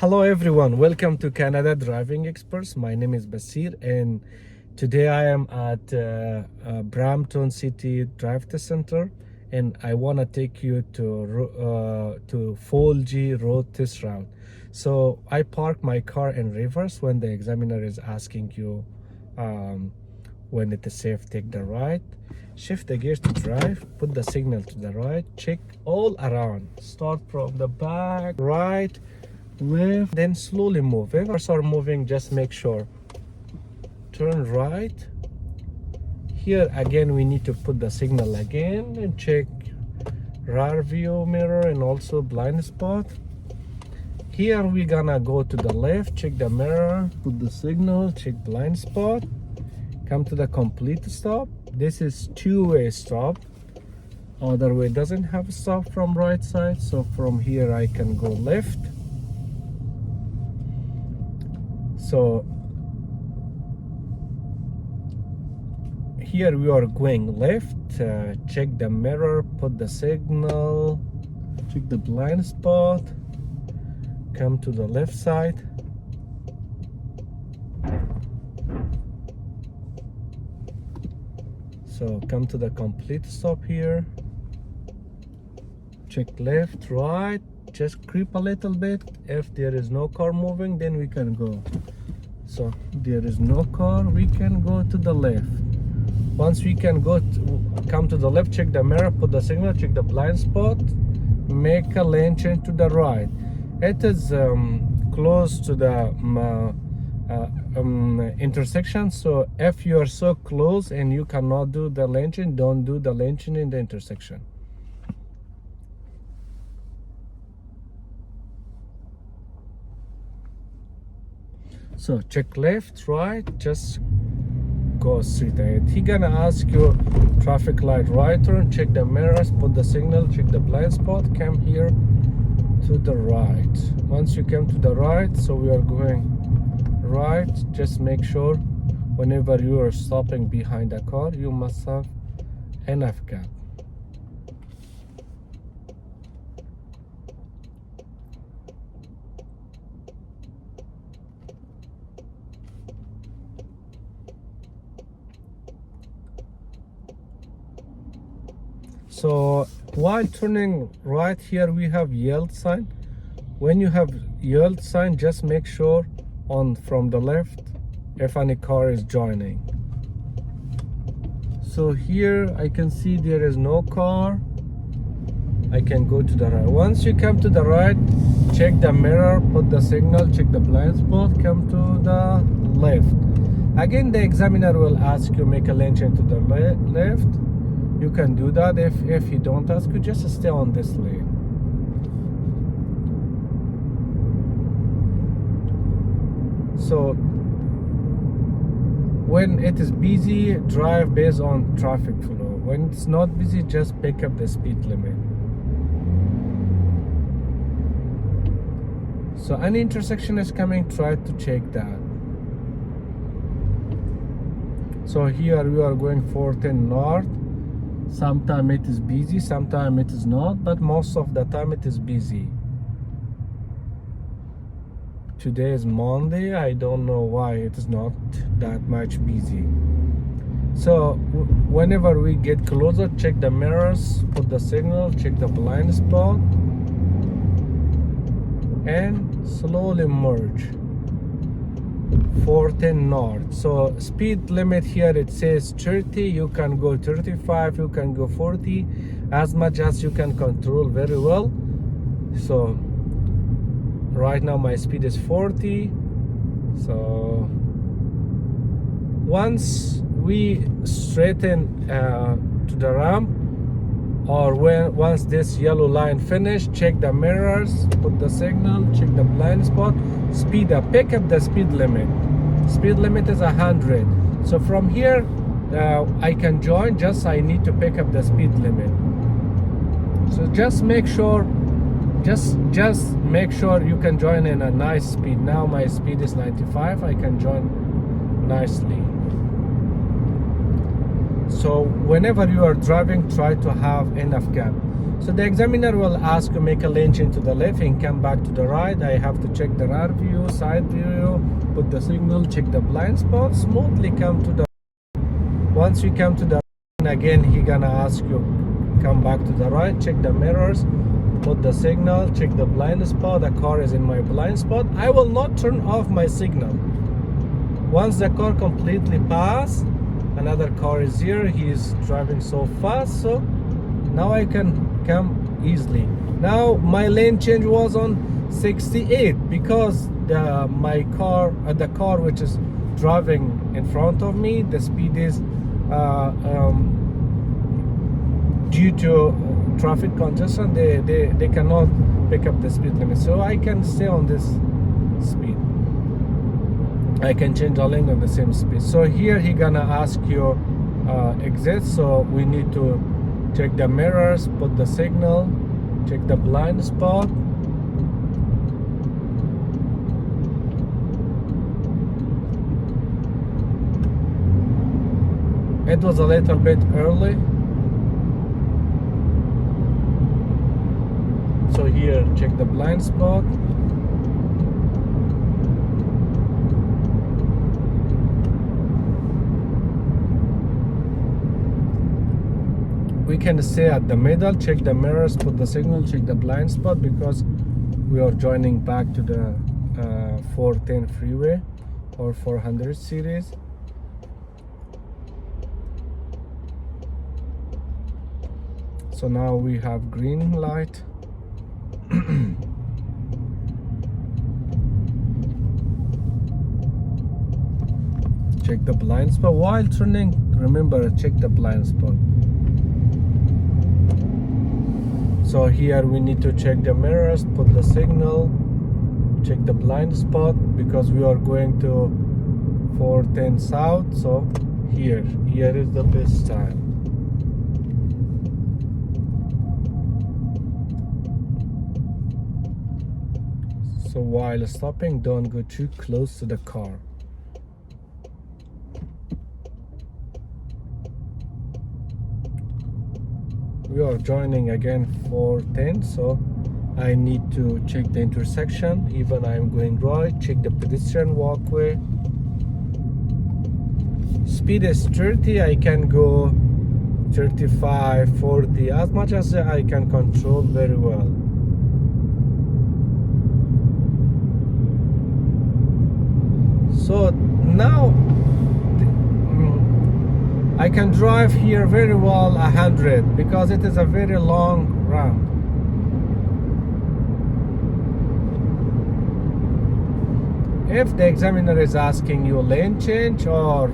Hello everyone, welcome to Canada Driving Experts. My name is Basir and today I am at Brampton City DriveTest Centre and I want to take you to Full G road test route. So I park my car in reverse when the examiner is asking you when it is safe, take the right. Shift the gear to drive, put the signal to the right, check all around. Start from the back, right, left, then slowly move. If cars are moving, just make sure. Turn right. Here again, we need to put the signal again and check rear view mirror and also blind spot. Here we're gonna go to the left, check the mirror, put the signal, check blind spot, come to the complete stop. This is two-way stop. Other way doesn't have a stop from right side, so from here I can go left. So here we are going left. Check the mirror, put the signal, check the blind spot, come to the left side. So come to the complete stop here. Check left, right, just creep a little bit. If there is no car moving, then we can go. So there is no car, we can go to the left. Once we can come to the left, check the mirror, put the signal, check the blind spot, make a lane change to the right. It is close to the intersection, so if you are so close and you cannot do the lane change, don't do the lane change in the intersection. So check left, right, just go straight ahead. He gonna ask you traffic light right turn, check the mirrors, put the signal, check the blind spot, come here to the right. Once you come to the right, so we are going right, just make sure whenever you are stopping behind a car, you must have enough gap. So while turning right here, we have yield sign. When you have yield sign, just make sure from the left if any car is joining. So here I can see there is no car. I can go to the right. Once you come to the right, check the mirror, put the signal, check the blind spot, come to the left. Again, the examiner will ask you make a lane change to the left. You can do that. If he don't ask you, just stay on this lane. So when it is busy, drive based on traffic flow. When it's not busy, just pick up the speed limit. So any intersection is coming, try to check that. So here we are going 410 north. Sometimes it is busy, sometimes it is not, but most of the time it is busy. Today is Monday, I don't know why it is not that much busy. So whenever we get closer, check the mirrors, put the signal, check the blind spot, and slowly merge. 410 north. So speed limit here, it says 30. You can go 35, you can go 40, as much as you can control very well. So right now my speed is 40. So once we straighten to the ramp, or once this yellow line finished, check the mirrors, put the signal, check the blind spot, speed up, pick up the speed limit. Speed limit is 100. So from here I can join, just I need to pick up the speed limit. So just make sure make sure you can join in a nice speed. Now my speed is 95, I can join nicely. So whenever you are driving, try to have enough gap. So the examiner will ask you make a lane change to the left and come back to the right. I have to check the rear view, side view, put the signal, check the blind spot, smoothly come to the. Once you come to the right, again he gonna ask you come back to the right, check the mirrors, put the signal, check the blind spot. The car is in my blind spot. I will not turn off my signal. Once the car completely pass, another car is here. He is driving so fast, so now I can come easily. Now my lane change was on 68 because the car which is driving in front of me, the speed is due to traffic congestion, they cannot pick up the speed limit, so I can stay on this speed. I can change the lane on the same speed. So here he gonna ask you exit, so we need to check the mirrors, put the signal, check the blind spot. It was a little bit early, so here check the blind spot. We can stay at the middle, check the mirrors, put the signal, check the blind spot, because we are joining back to the 410 freeway or 400 series. So now we have green light. Check the blind spot while turning. Remember, check the blind spot. So here we need to check the mirrors, put the signal, check the blind spot, because we are going to 410 south. So here is the best time. So while stopping, don't go too close to the car. We are joining again 410, so I need to check the intersection. Even I'm going right, check the pedestrian walkway. Speed is 30, I can go 35, 40, as much as I can control very well. So now I can drive here very well 100, because it is a very long ramp. If the examiner is asking you lane change or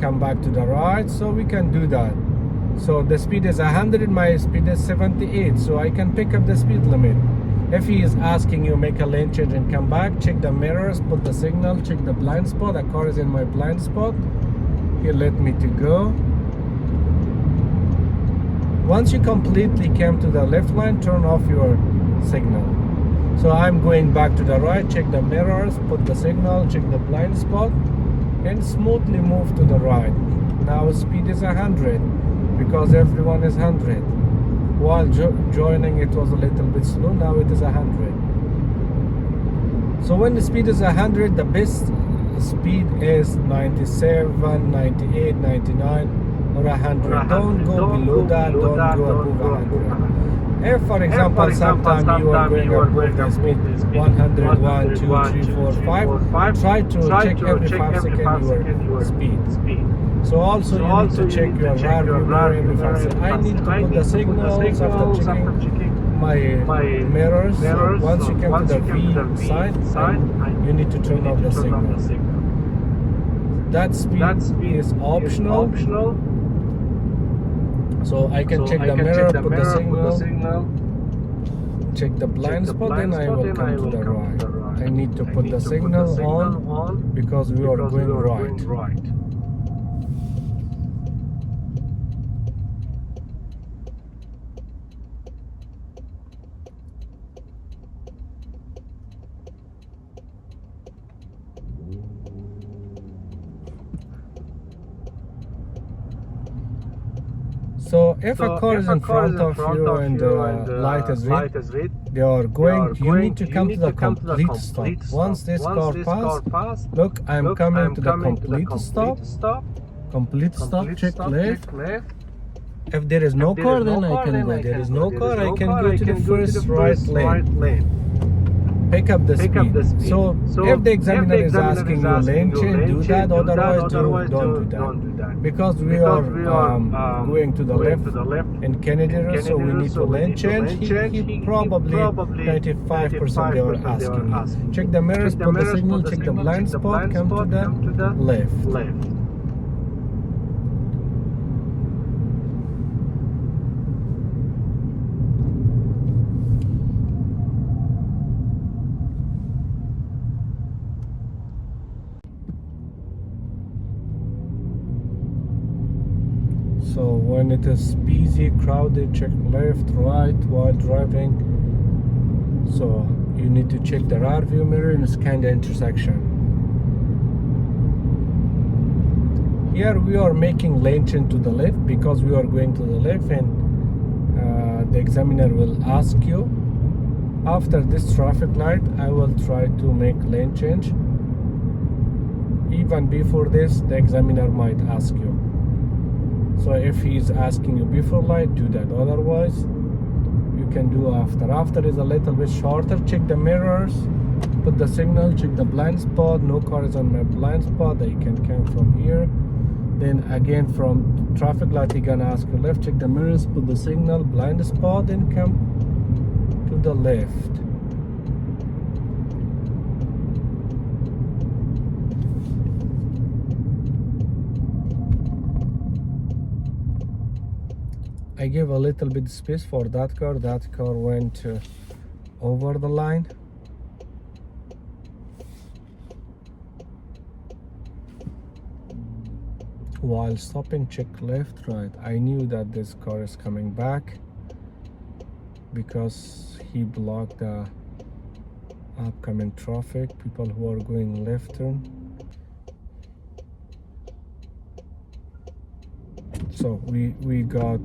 come back to the right, so we can do that. So the speed is 100, my speed is 78, so I can pick up the speed limit. If he is asking you make a lane change and come back, check the mirrors, put the signal, check the blind spot. The car is in my blind spot. Here, let me to go. Once you completely came to the left line, turn off your signal. So I'm going back to the right, check the mirrors, put the signal, check the blind spot, and smoothly move to the right. Now speed is 100, because everyone is 100. While joining, it was a little bit slow. Now it is 100. So when the speed is 100, the best speed is 97, 98, 99 or 100. Don't go below that, don't go above 100. If for example sometime you are going above the speed 100, 1, 2, 3, 4, 5, try to check every 5 seconds your speed. So also you need to check your rear view mirror every 5 seconds. I need to put the signals after checking my mirrors. So once you come to the V sign, you need to turn off the signal. That speed is optional. So I can check the mirror, put the signal, check the blind spot, then I will come to the right. I need to put the signal on because we are going right. So if a car is in front of you and the light is red, they are going, you need to come to the complete stop. Once this car pass, look, I'm coming to the complete stop. Complete stop, check left. If there is no car, then I can go. There is no car, I can go to the first right lane. Pick up the speed. So if the examiner is asking you lane change, do that. Otherwise, don't do that. Because we are going to the left in Kennedy, so we need to lane change. He probably 95% they are asking you. Check the mirrors, put the signal, check the blind spot, come to the left. So when it is busy, crowded, check left, right while driving. So you need to check the rear view mirror and scan the intersection. Here we are making lane change to the left because we are going to the left, and the examiner will ask you, after this traffic light, I will try to make lane change. Even before this, the examiner might ask you. So if he's asking you before light, do that. Otherwise, you can do after. After is a little bit shorter. Check the mirrors, put the signal, check the blind spot. No car is on my blind spot. You can come from here. Then again from traffic light, he's gonna ask you left. Check the mirrors, put the signal, blind spot, and come to the left. I gave a little bit space for that car. That car went over the line. While stopping, check left, right. I knew that this car is coming back because he blocked the upcoming traffic. People who are going left turn. So we got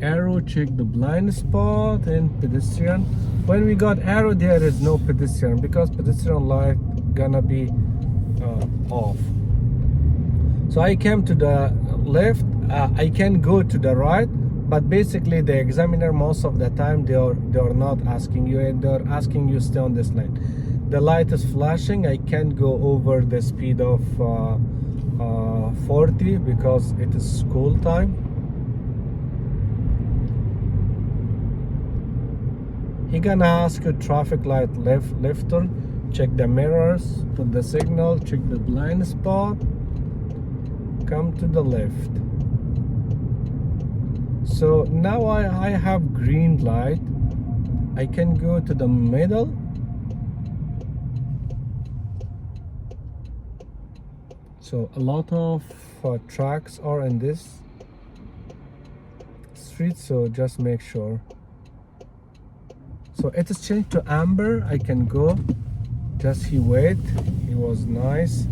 arrow, check the blind spot, and pedestrian. When we got arrow, there is no pedestrian because pedestrian light gonna be off. So I came to the left. I can go to the right, but basically the examiner most of the time they are not asking you, and they're asking you stay on this lane. The light is flashing. I can't go over the speed of 40 because it is school time. He gonna ask you traffic light left turn, check the mirrors, put the signal, check the blind spot, come to the left. So now I have green light. I can go to the middle. So a lot of trucks are in this street, so just make sure. So it is changed to amber. I can go. Just he wait. He was nice.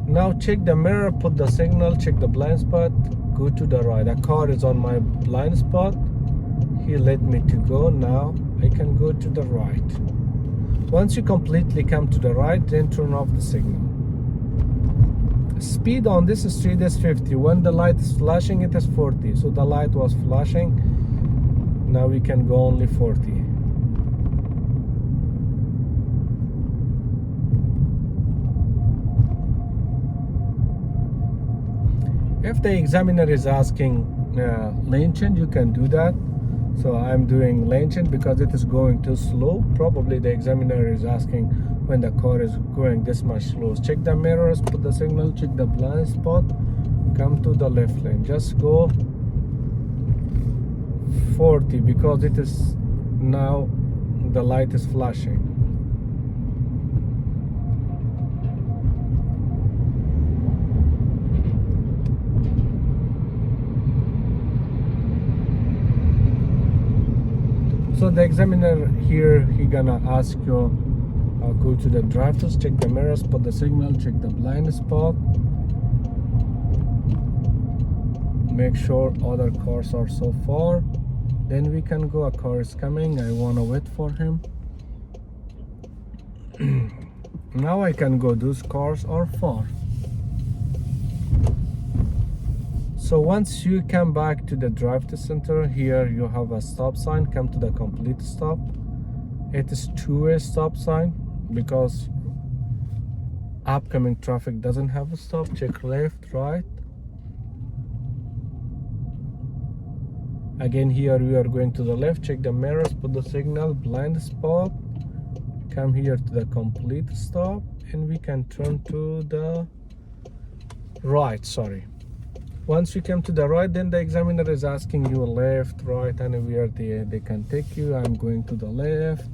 Now check the mirror, put the signal, check the blind spot, go to the right. A car is on my blind spot. He let me to go. Now I can go to the right. Once you completely come to the right, then turn off the signal. Speed on this street is 50. When the light is flashing, it is 40. So the light was flashing. Now we can go only 40. If the examiner is asking lane change, you can do that. So I'm doing lane change because it is going too slow. Probably the examiner is asking when the car is going this much slow. Check the mirrors, put the signal, check the blind spot, come to the left lane. Just go 40 because it is now the light is flashing. So the examiner here, he gonna ask you, go to the drive test, check the mirrors, put the signal, check the blind spot. make sure other cars are so far, then we can go. A car is coming, I want to wait for him. Now I can go. Those cars are far. So once you come back to the drive test center, here you have a stop sign. Come to the complete stop. It is two-way stop sign because upcoming traffic doesn't have a stop. Check left, right. Again, here we are going to the left. Check the mirrors, put the signal, blind spot. Come here to the complete stop, and we can turn to the right. Sorry. Once we come to the right, then the examiner is asking you left, right, anywhere they can take you. I'm going to the left.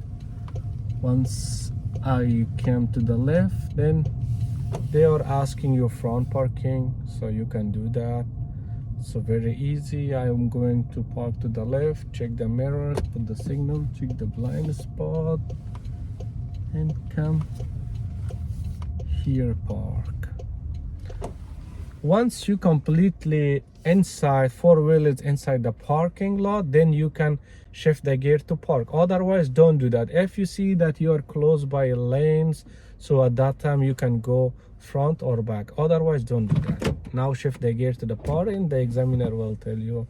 Once I came to the left, then they are asking you front parking, so you can do that. So very easy. I am going to park to the left, check the mirrors, put the signal, check the blind spot, and come here, park. Once you completely inside, four-wheel is inside the parking lot, then you can shift the gear to park. Otherwise, don't do that. If you see that you are close by lanes, so at that time you can go front or back. Otherwise, don't do that. Now shift the gear to the park, and the examiner will tell you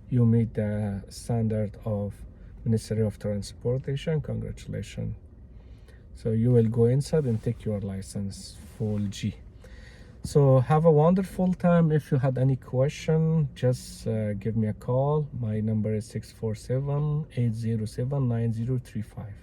you meet the standard of Ministry of Transportation. Congratulations. So you will go inside and take your license, full G. So have a wonderful time. If you had any question, just give me a call. My number is 647-807-9035.